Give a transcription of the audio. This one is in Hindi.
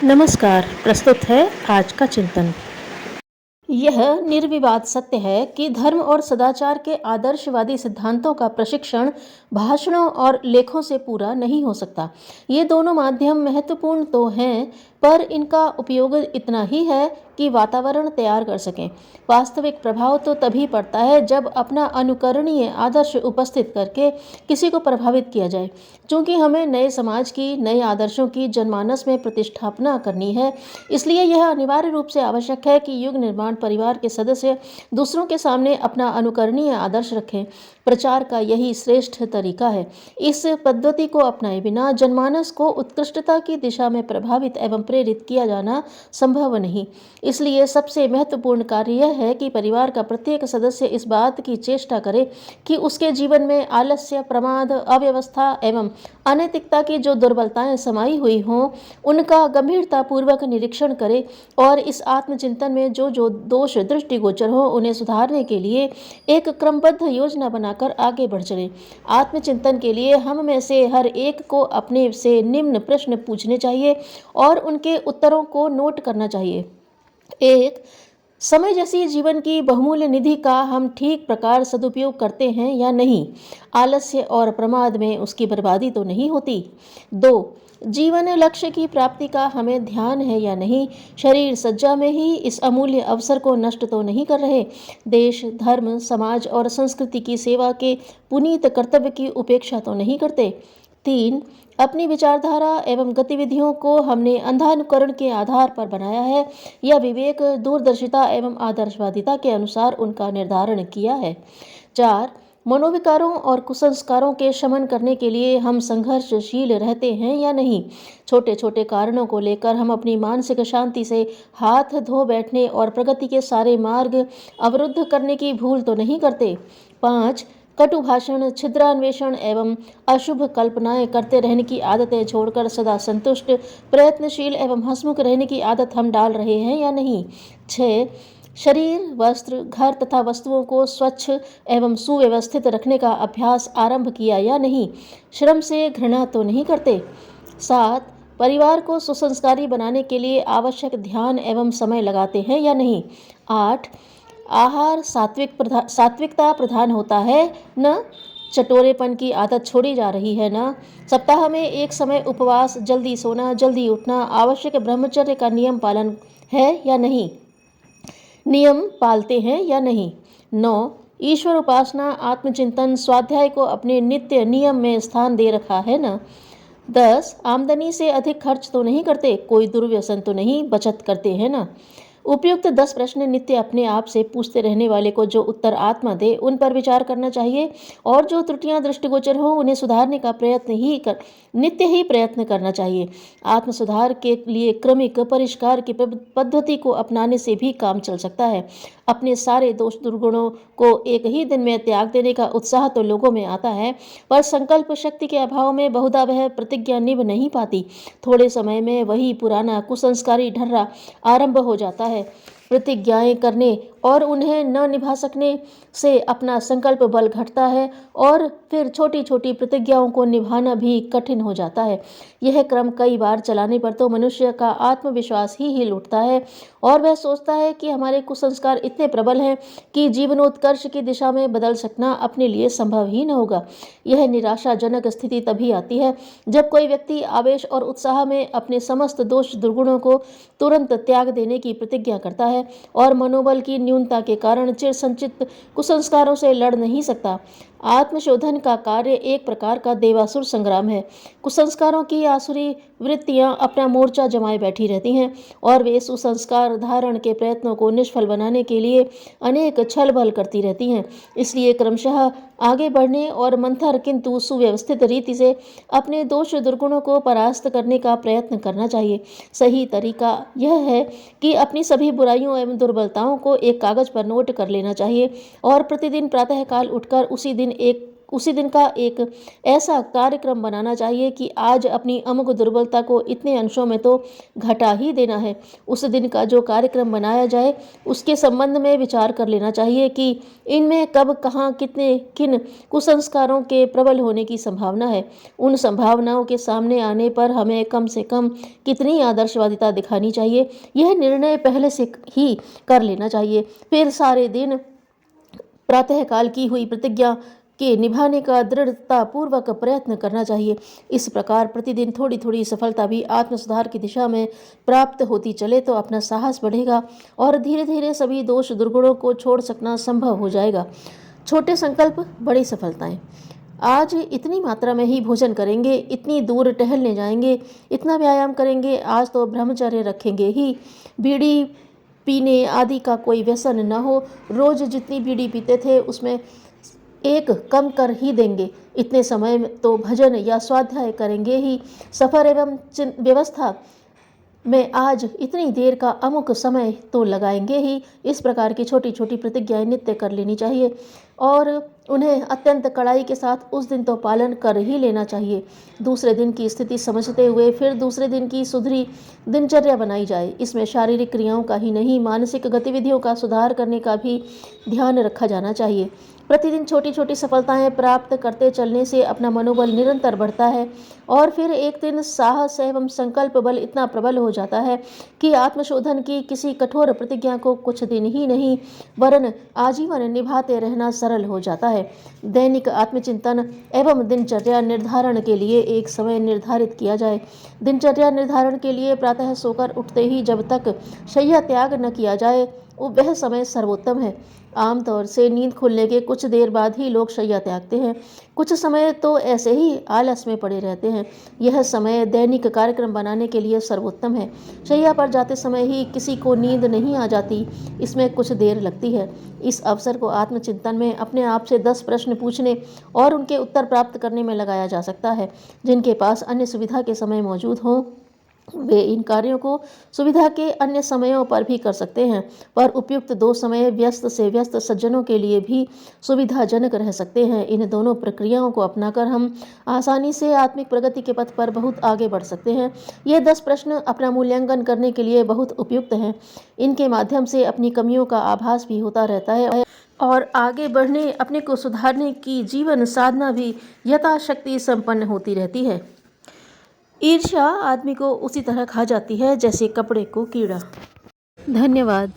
नमस्कार। प्रस्तुत है आज का चिंतन। यह निर्विवाद सत्य है कि धर्म और सदाचार के आदर्शवादी सिद्धांतों का प्रशिक्षण भाषणों और लेखों से पूरा नहीं हो सकता। ये दोनों माध्यम महत्वपूर्ण तो हैं, पर इनका उपयोग इतना ही है कि वातावरण तैयार कर सकें। वास्तविक प्रभाव तो तभी पड़ता है जब अपना अनुकरणीय आदर्श उपस्थित करके किसी को प्रभावित किया जाए। चूंकि हमें नए समाज की, नए आदर्शों की जनमानस में प्रतिष्ठापना करनी है, इसलिए यह अनिवार्य रूप से आवश्यक है कि युग निर्माण परिवार के सदस्य दूसरों के सामने अपना अनुकरणीय आदर्श रखें। प्रचार का यही श्रेष्ठ तरीका है। इस पद्धति को अपनाए बिना जनमानस को उत्कृष्टता की दिशा में प्रभावित एवं प्रेरित किया जाना संभव नहीं। इसलिए सबसे महत्वपूर्ण कार्य यह है कि परिवार का प्रत्येक सदस्य इस बात की चेष्टा करे कि उसके जीवन में आलस्य, प्रमाद, अव्यवस्था एवं अनैतिकता की जो दुर्बलताएं समाई हुई हों, उनका गंभीरतापूर्वक निरीक्षण करे और इस आत्मचिंतन में जो जो दोष दृष्टिगोचर हो उन्हें सुधारने के लिए एक क्रमबद्ध योजना बनाकर आगे बढ़ चले। आत्मचिंतन के लिए हम में से हर एक को अपने से निम्न प्रश्न पूछने चाहिए और उनके उत्तरों को नोट करना चाहिए। 1. समय जैसी जीवन की बहुमूल्य निधि का हम ठीक प्रकार सदुपयोग करते हैं या नहीं? आलस्य और प्रमाद में उसकी बर्बादी तो नहीं होती? 2. जीवन लक्ष्य की प्राप्ति का हमें ध्यान है या नहीं? शरीर सज्जा में ही इस अमूल्य अवसर को नष्ट तो नहीं कर रहे? देश, धर्म, समाज और संस्कृति की सेवा के पुनीत कर्तव्य की उपेक्षा तो नहीं करते? 3. अपनी विचारधारा एवं गतिविधियों को हमने अंधानुकरण के आधार पर बनाया है या विवेक, दूरदर्शिता एवं आदर्शवादिता के अनुसार उनका निर्धारण किया है? 4. मनोविकारों और कुसंस्कारों के शमन करने के लिए हम संघर्षशील रहते हैं या नहीं? छोटे छोटे कारणों को लेकर हम अपनी मानसिक शांति से हाथ धो बैठने और प्रगति के सारे मार्ग अवरुद्ध करने की भूल तो नहीं करते? 5. कटु भाषण, छिद्रान्वेषण एवं अशुभ कल्पनाएं करते रहने की आदतें छोड़कर सदा संतुष्ट, प्रयत्नशील एवं हंसमुख रहने की आदत हम डाल रहे हैं या नहीं? 6. शरीर, वस्त्र, घर तथा वस्तुओं को स्वच्छ एवं सुव्यवस्थित रखने का अभ्यास आरंभ किया या नहीं? श्रम से घृणा तो नहीं करते? 7. परिवार को सुसंस्कारी बनाने के लिए आवश्यक ध्यान एवं समय लगाते हैं या नहीं? 8. आहार सात्विकता प्रधान होता है न? चटोरेपन की आदत छोड़ी जा रही है न? सप्ताह में एक समय उपवास, जल्दी सोना, जल्दी उठना, आवश्यक ब्रह्मचर्य का नियम पालन है या नहीं? नियम पालते हैं या नहीं? 9. ईश्वर उपासना, आत्मचिंतन, स्वाध्याय को अपने नित्य नियम में स्थान दे रखा है न? 10. आमदनी से अधिक खर्च तो नहीं करते? कोई दुर्व्यसन तो नहीं? बचत करते हैं ना? उपयुक्त 10 प्रश्न नित्य अपने आप से पूछते रहने वाले को जो उत्तर आत्मा दे उन पर विचार करना चाहिए और जो त्रुटियां दृष्टिगोचर हो उन्हें सुधारने का नित्य ही प्रयत्न करना चाहिए। आत्म सुधार के लिए क्रमिक परिष्कार की पद्धति को अपनाने से भी काम चल सकता है। अपने सारे दोष दुर्गुणों को एक ही दिन में त्याग देने का उत्साह तो लोगों में आता है, पर संकल्प शक्ति के अभाव में बहुधा वह प्रतिज्ञा निभ नहीं पाती। थोड़े समय में वही पुराना कुसंस्कारी ढर्रा आरंभ हो जाता है। प्रतिज्ञाएं करने और उन्हें न निभा सकने से अपना संकल्प बल घटता है और फिर छोटी छोटी प्रतिज्ञाओं को निभाना भी कठिन हो जाता है। यह क्रम कई बार चलाने पर तो मनुष्य का आत्मविश्वास ही हिल उठता है और वह सोचता है कि हमारे कुसंस्कार इतने प्रबल हैं कि जीवनोत्कर्ष की दिशा में बदल सकना अपने लिए संभव ही न होगा। यह निराशाजनक स्थिति तभी आती है जब कोई व्यक्ति आवेश और उत्साह में अपने समस्त दोष दुर्गुणों को तुरंत त्याग देने की प्रतिज्ञा करता है और मनोबल की न्यूनता के कारण चिर संचित कुसंस्कारों से लड़ नहीं सकता। आत्मशोधन का कार्य एक प्रकार का देवासुर संग्राम है। कुसंस्कारों की आसुरी वृत्तियां अपना मोर्चा जमाए बैठी रहती हैं और वे सुसंस्कार धारण के प्रयत्नों को निष्फल बनाने के लिए अनेक छल बल करती रहती हैं। इसलिए क्रमशः आगे बढ़ने और मंथर किंतु सुव्यवस्थित रीति से अपने दोष दुर्गुणों को परास्त करने का प्रयत्न करना चाहिए। सही तरीका यह है कि अपनी सभी बुराइयों एवं दुर्बलताओं को एक कागज पर नोट कर लेना चाहिए और प्रतिदिन प्रातःकाल उठकर उसी दिन एक उसी दिन का एक ऐसा कार्यक्रम बनाना चाहिए कि आज अपनी अमुक दुर्बलता को इतने अंशों में तो घटा ही देना है। उस दिन का जो कार्यक्रम बनाया जाए उसके संबंध में विचार कर लेना चाहिए कि इनमें कब कहाँ कितने किन कुसंस्कारों के प्रबल होने की संभावना है। उन संभावनाओं के सामने आने पर हमें कम से कम कितनी आदर्शवादिता दिखानी चाहिए, यह निर्णय पहले से ही कर लेना चाहिए। फिर सारे दिन प्रातःकाल की हुई प्रतिज्ञा के निभाने का दृढ़तापूर्वक प्रयत्न करना चाहिए। इस प्रकार प्रतिदिन थोड़ी थोड़ी सफलता भी आत्म सुधार की दिशा में प्राप्त होती चले तो अपना साहस बढ़ेगा और धीरे धीरे सभी दोष दुर्गुणों को छोड़ सकना संभव हो जाएगा। छोटे संकल्प, बड़ी सफलताएं। आज इतनी मात्रा में ही भोजन करेंगे, इतनी दूर टहलने जाएंगे, इतना व्यायाम करेंगे, आज तो ब्रह्मचर्य रखेंगे ही, बीड़ी पीने आदि का कोई व्यसन न हो, रोज जितनी बीड़ी पीते थे उसमें एक कम कर ही देंगे, इतने समय में तो भजन या स्वाध्याय करेंगे ही, सफर एवं व्यवस्था में आज इतनी देर का अमुक समय तो लगाएंगे ही। इस प्रकार की छोटी छोटी प्रतिज्ञाएं नित्य कर लेनी चाहिए और उन्हें अत्यंत कड़ाई के साथ उस दिन तो पालन कर ही लेना चाहिए। दूसरे दिन की स्थिति समझते हुए फिर दूसरे दिन की सुधरी दिनचर्या बनाई जाए। इसमें शारीरिक क्रियाओं का ही नहीं, मानसिक गतिविधियों का सुधार करने का भी ध्यान रखा जाना चाहिए। प्रतिदिन छोटी छोटी सफलताएं प्राप्त करते चलने से अपना मनोबल निरंतर बढ़ता है और फिर एक दिन साहस एवं संकल्प बल इतना प्रबल हो जाता है कि आत्मशोधन की किसी कठोर प्रतिज्ञा को कुछ दिन ही नहीं वरन आजीवन निभाते रहना सरल हो जाता है। दैनिक आत्मचिंतन एवं दिनचर्या निर्धारण के लिए एक समय निर्धारित किया जाए। दिनचर्या निर्धारण के लिए प्रातः सोकर उठते ही जब तक शय्या त्याग न किया जाए वह समय सर्वोत्तम है। आमतौर से नींद खुलने के कुछ देर बाद ही लोग शैया त्यागते हैं, कुछ समय तो ऐसे ही आलस में पड़े रहते हैं। यह समय दैनिक कार्यक्रम बनाने के लिए सर्वोत्तम है। शैया पर जाते समय ही किसी को नींद नहीं आ जाती, इसमें कुछ देर लगती है। इस अवसर को आत्मचिंतन में अपने आप से 10 प्रश्न पूछने और उनके उत्तर प्राप्त करने में लगाया जा सकता है। जिनके पास अन्य सुविधा के समय मौजूद हों वे इन कार्यों को सुविधा के अन्य समयों पर भी कर सकते हैं, पर उपयुक्त 2 समय व्यस्त से व्यस्त सज्जनों के लिए भी सुविधाजनक रह सकते हैं। इन दोनों प्रक्रियाओं को अपनाकर हम आसानी से आत्मिक प्रगति के पथ पर बहुत आगे बढ़ सकते हैं। ये 10 प्रश्न अपना मूल्यांकन करने के लिए बहुत उपयुक्त हैं। इनके माध्यम से अपनी कमियों का आभास भी होता रहता है और आगे बढ़ने, अपने को सुधारने की जीवन साधना भी यथाशक्ति संपन्न होती रहती है। ईर्ष्या आदमी को उसी तरह खा जाती है जैसे कपड़े को कीड़ा। धन्यवाद।